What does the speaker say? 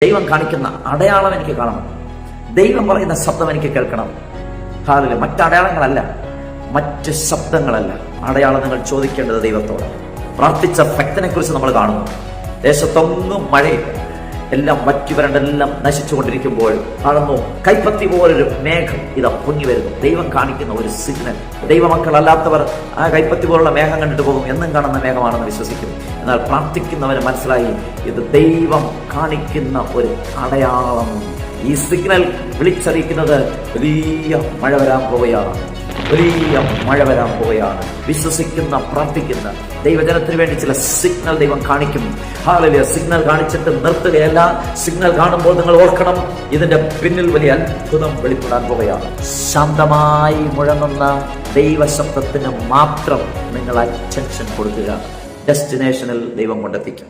ദൈവം കാണിക്കുന്ന അടയാളം എനിക്ക് കാണണം. ദൈവം പറയുന്ന ശബ്ദം എനിക്ക് കേൾക്കണം. ഹാലലൂയ. മറ്റടയാളങ്ങളല്ല, മറ്റ് ശബ്ദങ്ങളല്ല. അടയാളം നിങ്ങൾ ചോദിക്കേണ്ടത് ദൈവത്തോട്. പ്രാർത്ഥിച്ച ഭക്തനെ കുറിച്ച് നമ്മൾ കാണുന്നു. ദേശത്തൊന്നും മഴയില്ല, എല്ലാം വറ്റി വരണ്ടെല്ലാം നശിച്ചുകൊണ്ടിരിക്കുമ്പോൾ കാണുന്നു കൈപ്പത്തി പോലൊരു മേഘം ഇതാ പൊങ്ങി വരുന്നു. ദൈവം കാണിക്കുന്ന ഒരു സിഗ്നൽ. ദൈവമക്കളല്ലാത്തവർ ആ കൈപ്പത്തി പോലുള്ള മേഘം കണ്ടിട്ട് പോകും, എന്നും കാണുന്ന മേഘമാണെന്ന് വിശ്വസിക്കുന്നു. എന്നാൽ പ്രാർത്ഥിക്കുന്നവന് മനസ്സിലായി ഇത് ദൈവം കാണിക്കുന്ന ഒരു അടയാളം. ഈ സിഗ്നൽ വിളിച്ചറിയിക്കുന്നത് വലിയ മഴ വരാൻ പോവുകയാണ്, വലിയ മഴ വരാൻ പോവുകയാണ്. വിശ്വസിക്കുന്ന പ്രാർത്ഥിക്കുന്ന ദൈവജനത്തിന് വേണ്ടി ചില സിഗ്നൽ ദൈവം കാണിക്കും. ഹല്ലേലൂയ. സിഗ്നൽ കാണിച്ചിട്ട് നിർത്തുകയല്ല. സിഗ്നൽ കാണുമ്പോൾ നിങ്ങൾ ഓർക്കണം, ഇതിന്റെ പിന്നിൽ വലിയ അത്ഭുതം വെളിപ്പെടാൻ പോവുകയാണ്. ശാന്തമായി മുഴങ്ങുന്ന ദൈവശബ്ദത്തിന് മാത്രം നിങ്ങൾ അറ്റൻഷൻ കൊടുക്കുക. ഡെസ്റ്റിനേഷനിൽ ദൈവം കൊണ്ടെത്തിക്കും.